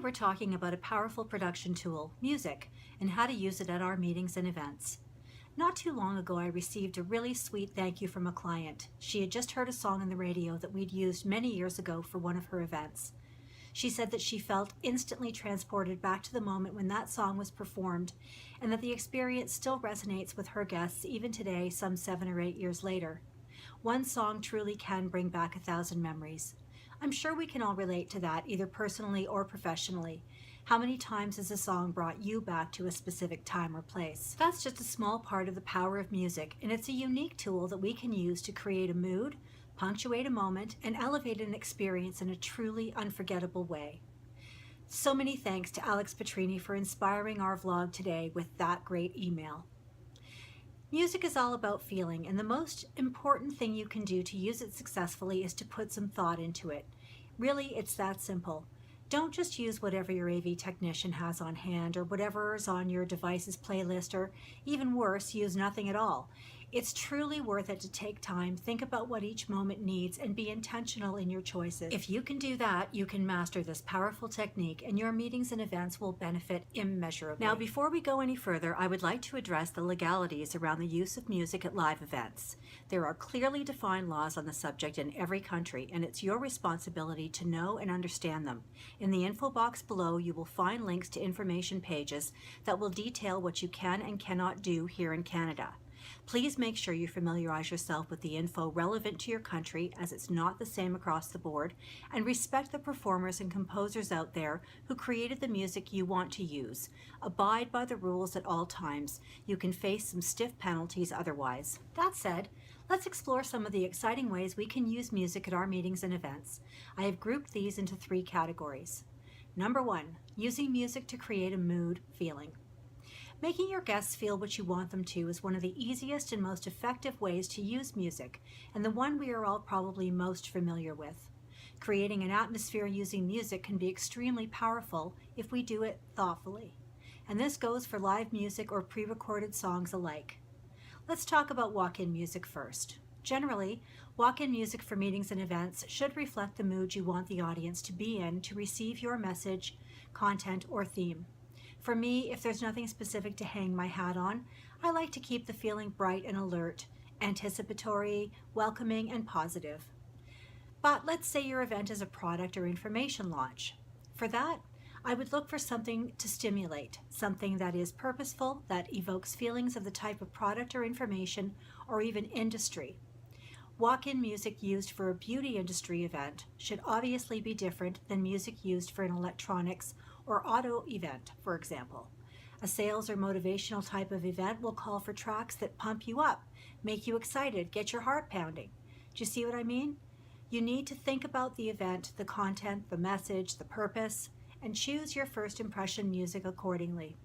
we're talking about a powerful production tool, music, and how to use it at our meetings and events. Not too long ago, I received a really sweet thank you from a client. She had just heard a song on the radio that we'd used many years ago for one of her events. She said that she felt instantly transported back to the moment when that song was performed, and that the experience still resonates with her guests even today, some 7 or 8 years later. One song truly can bring back 1,000 memories. I'm sure we can all relate to that, either personally or professionally. How many times has a song brought you back to a specific time or place? That's just a small part of the power of music, and it's a unique tool that we can use to create a mood, punctuate a moment, and elevate an experience in a truly unforgettable way. So many thanks to Alex Petrini for inspiring our vlog today with that great email. Music is all about feeling, and the most important thing you can do to use it successfully is to put some thought into it. Really, it's that simple. Don't just use whatever your AV technician has on hand or whatever is on your device's playlist, or even worse, use nothing at all. It's truly worth it to take time, think about what each moment needs, and be intentional in your choices. If you can do that, you can master this powerful technique, and your meetings and events will benefit immeasurably. Now, before we go any further, I would like to address the legalities around the use of music at live events. There are clearly defined laws on the subject in every country, and it's your responsibility to know and understand them. In the info box below, you will find links to information pages that will detail what you can and cannot do here in Canada. Please make sure you familiarize yourself with the info relevant to your country, as it's not the same across the board, and respect the performers and composers out there who created the music you want to use. Abide by the rules at all times. You can face some stiff penalties otherwise. That said, let's explore some of the exciting ways we can use music at our meetings and events. I have grouped these into 3 categories. Number 1, using music to create a mood feeling. Making your guests feel what you want them to is one of the easiest and most effective ways to use music, and the one we are all probably most familiar with. Creating an atmosphere using music can be extremely powerful if we do it thoughtfully. And this goes for live music or pre-recorded songs alike. Let's talk about walk-in music first. Generally, walk-in music for meetings and events should reflect the mood you want the audience to be in to receive your message, content, or theme. For me, if there's nothing specific to hang my hat on, I like to keep the feeling bright and alert, anticipatory, welcoming, and positive. But let's say your event is a product or information launch. For that, I would look for something to stimulate, something that is purposeful, that evokes feelings of the type of product or information, or even industry. Walk-in music used for a beauty industry event should obviously be different than music used for an electronics or auto event, for example. A sales or motivational type of event will call for tracks that pump you up, make you excited, get your heart pounding. Do you see what I mean? You need to think about the event, the content, the message, the purpose, and choose your first impression music accordingly.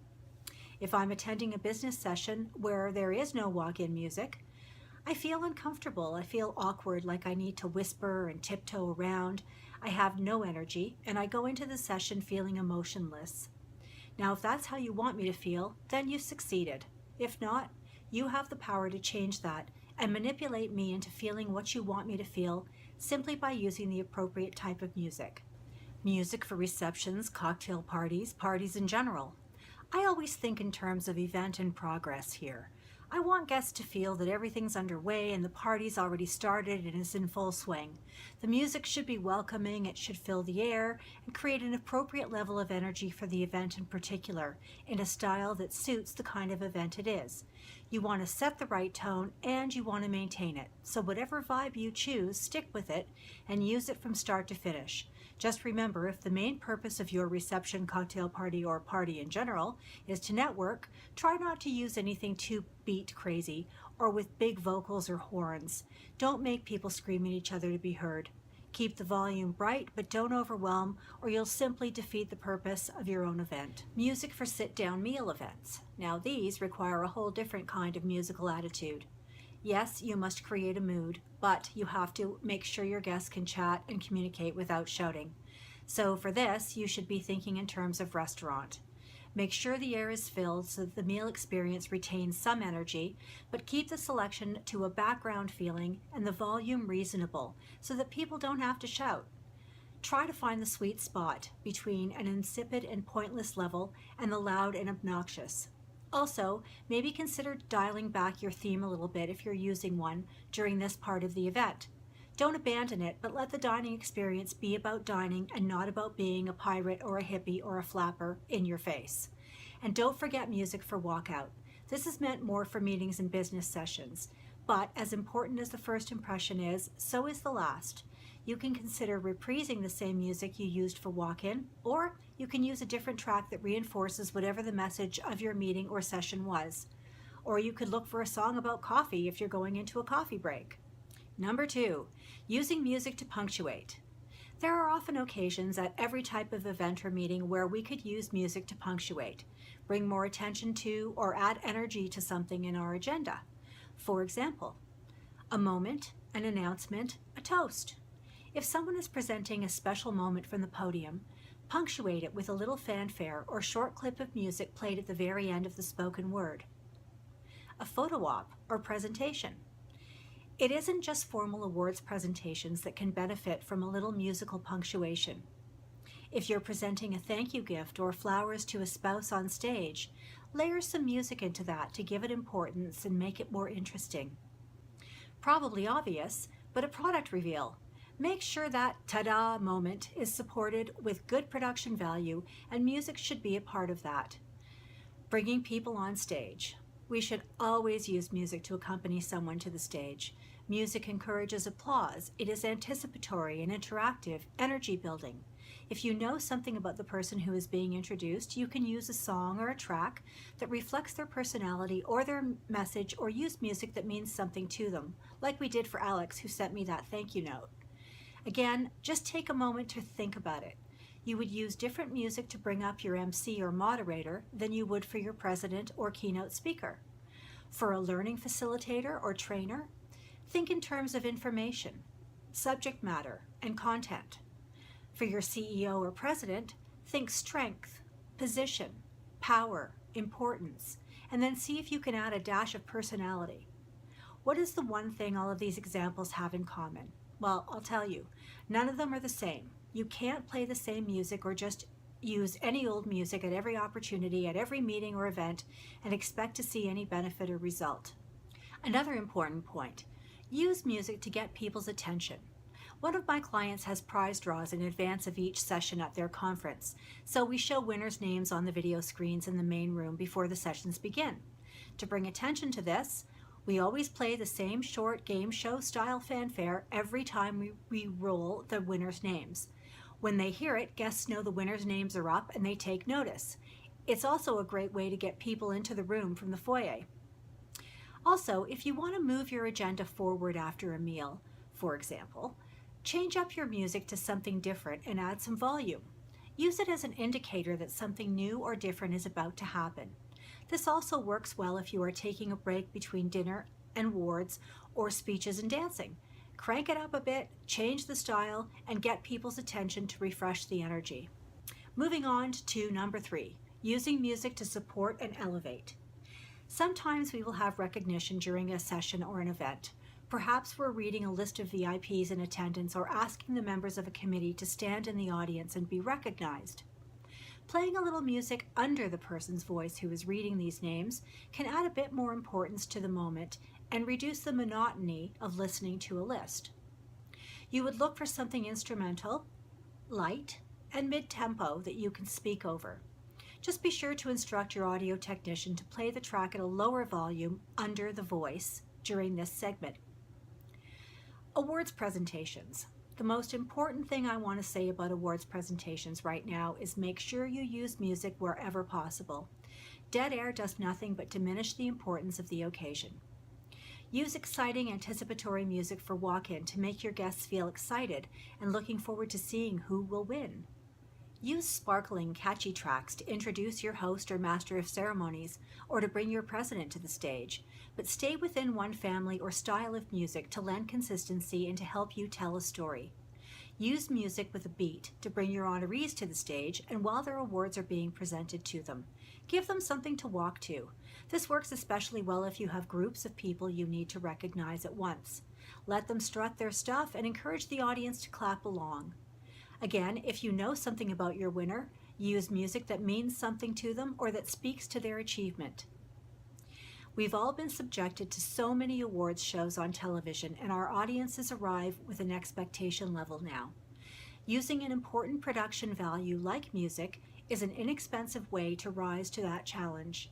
If I'm attending a business session where there is no walk-in music, I feel uncomfortable. I feel awkward, like I need to whisper and tiptoe around. I have no energy, and I go into the session feeling emotionless. Now, if that's how you want me to feel, then you've succeeded. If not, you have the power to change that and manipulate me into feeling what you want me to feel simply by using the appropriate type of music. Music for receptions, cocktail parties, parties in general. I always think in terms of event in progress here. I want guests to feel that everything's underway and the party's already started and is in full swing. The music should be welcoming, it should fill the air, and create an appropriate level of energy for the event in particular, in a style that suits the kind of event it is. You want to set the right tone and you want to maintain it. So whatever vibe you choose, stick with it and use it from start to finish. Just remember, if the main purpose of your reception, cocktail party, or party in general is to network, try not to use anything too beat crazy or with big vocals or horns. Don't make people scream at each other to be heard. Keep the volume bright, but don't overwhelm, or you'll simply defeat the purpose of your own event. Music for sit-down meal events. Now these require a whole different kind of musical attitude. Yes, you must create a mood, but you have to make sure your guests can chat and communicate without shouting. So for this, you should be thinking in terms of restaurant. Make sure the air is filled so that the meal experience retains some energy, but keep the selection to a background feeling and the volume reasonable so that people don't have to shout. Try to find the sweet spot between an insipid and pointless level and the loud and obnoxious. Also, maybe consider dialing back your theme a little bit if you're using one during this part of the event. Don't abandon it, but let the dining experience be about dining and not about being a pirate or a hippie or a flapper in your face. And don't forget music for walkout. This is meant more for meetings and business sessions, but as important as the first impression is, so is the last. You can consider reprising the same music you used for walk-in, or you can use a different track that reinforces whatever the message of your meeting or session was. Or you could look for a song about coffee if you're going into a coffee break. Number 2, using music to punctuate. There are often occasions at every type of event or meeting where we could use music to punctuate, bring more attention to, or add energy to something in our agenda. For example, a moment, an announcement, a toast. If someone is presenting a special moment from the podium, punctuate it with a little fanfare or short clip of music played at the very end of the spoken word. A photo op or presentation. It isn't just formal awards presentations that can benefit from a little musical punctuation. If you're presenting a thank you gift or flowers to a spouse on stage, layer some music into that to give it importance and make it more interesting. Probably obvious, but a product reveal. Make sure that ta-da moment is supported with good production value, and music should be a part of that. Bringing people on stage. We should always use music to accompany someone to the stage. Music encourages applause. It is anticipatory and interactive, energy building. If you know something about the person who is being introduced, you can use a song or a track that reflects their personality or their message, or use music that means something to them, like we did for Alex, who sent me that thank you note. Again, just take a moment to think about it. You would use different music to bring up your MC or moderator than you would for your president or keynote speaker. For a learning facilitator or trainer, think in terms of information, subject matter, and content. For your CEO or president, think strength, position, power, importance, and then see if you can add a dash of personality. What is the one thing all of these examples have in common? Well, I'll tell you, none of them are the same. You can't play the same music or just use any old music at every opportunity, at every meeting or event, and expect to see any benefit or result. Another important point, use music to get people's attention. One of my clients has prize draws in advance of each session at their conference, so we show winners' names on the video screens in the main room before the sessions begin. To bring attention to this, we always play the same short game show style fanfare every time we roll the winners' names. When they hear it, guests know the winners' names are up and they take notice. It's also a great way to get people into the room from the foyer. Also, if you want to move your agenda forward after a meal, for example, change up your music to something different and add some volume. Use it as an indicator that something new or different is about to happen. This also works well if you are taking a break between dinner and awards or speeches and dancing. Crank it up a bit, change the style, and get people's attention to refresh the energy. Moving on to number 3, using music to support and elevate. Sometimes we will have recognition during a session or an event. Perhaps we're reading a list of VIPs in attendance or asking the members of a committee to stand in the audience and be recognized. Playing a little music under the person's voice who is reading these names can add a bit more importance to the moment and reduce the monotony of listening to a list. You would look for something instrumental, light, and mid-tempo that you can speak over. Just be sure to instruct your audio technician to play the track at a lower volume under the voice during this segment. Awards presentations. The most important thing I want to say about awards presentations right now is make sure you use music wherever possible. Dead air does nothing but diminish the importance of the occasion. Use exciting anticipatory music for walk-in to make your guests feel excited and looking forward to seeing who will win. Use sparkling, catchy tracks to introduce your host or master of ceremonies or to bring your president to the stage, but stay within one family or style of music to lend consistency and to help you tell a story. Use music with a beat to bring your honorees to the stage and while their awards are being presented to them. Give them something to walk to. This works especially well if you have groups of people you need to recognize at once. Let them strut their stuff and encourage the audience to clap along. Again, if you know something about your winner, use music that means something to them or that speaks to their achievement. We've all been subjected to so many awards shows on television, and our audiences arrive with an expectation level now. Using an important production value like music is an inexpensive way to rise to that challenge.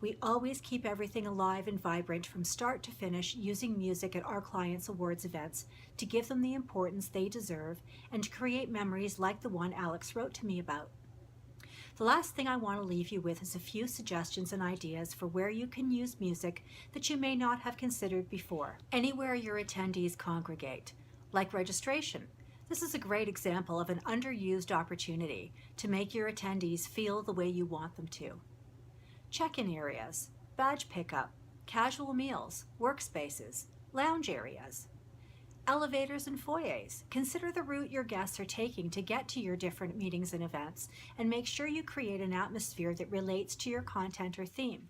We always keep everything alive and vibrant from start to finish using music at our clients' awards events to give them the importance they deserve and to create memories like the one Alex wrote to me about. The last thing I want to leave you with is a few suggestions and ideas for where you can use music that you may not have considered before. Anywhere your attendees congregate, like registration. This is a great example of an underused opportunity to make your attendees feel the way you want them to. Check-in areas, badge pickup, casual meals, workspaces, lounge areas. Elevators and foyers. Consider the route your guests are taking to get to your different meetings and events, and make sure you create an atmosphere that relates to your content or theme.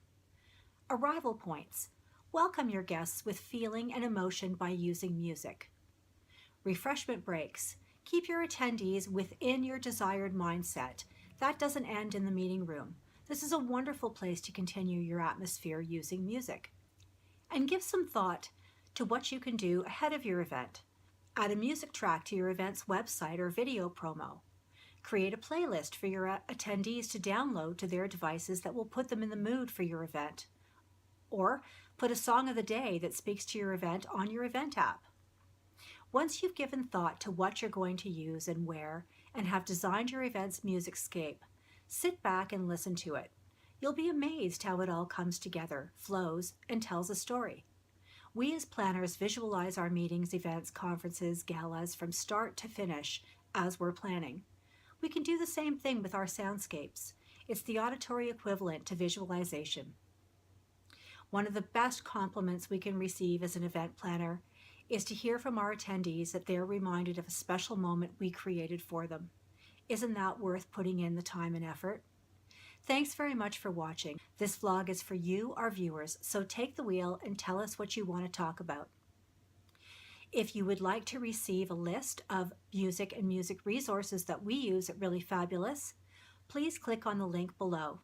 Arrival points. Welcome your guests with feeling and emotion by using music. Refreshment breaks. Keep your attendees within your desired mindset. That doesn't end in the meeting room. This is a wonderful place to continue your atmosphere using music. And give some thought to what you can do ahead of your event. Add a music track to your event's website or video promo. Create a playlist for your attendees to download to their devices that will put them in the mood for your event. Or put a song of the day that speaks to your event on your event app. Once you've given thought to what you're going to use and where, and have designed your event's musicscape, sit back and listen to it. You'll be amazed how it all comes together, flows, and tells a story. We as planners visualize our meetings, events, conferences, galas from start to finish as we're planning. We can do the same thing with our soundscapes. It's the auditory equivalent to visualization. One of the best compliments we can receive as an event planner is to hear from our attendees that they're reminded of a special moment we created for them. Isn't that worth putting in the time and effort? Thanks very much for watching. This vlog is for you, our viewers, so take the wheel and tell us what you want to talk about. If you would like to receive a list of music and music resources that we use at Really Fabulous, please click on the link below.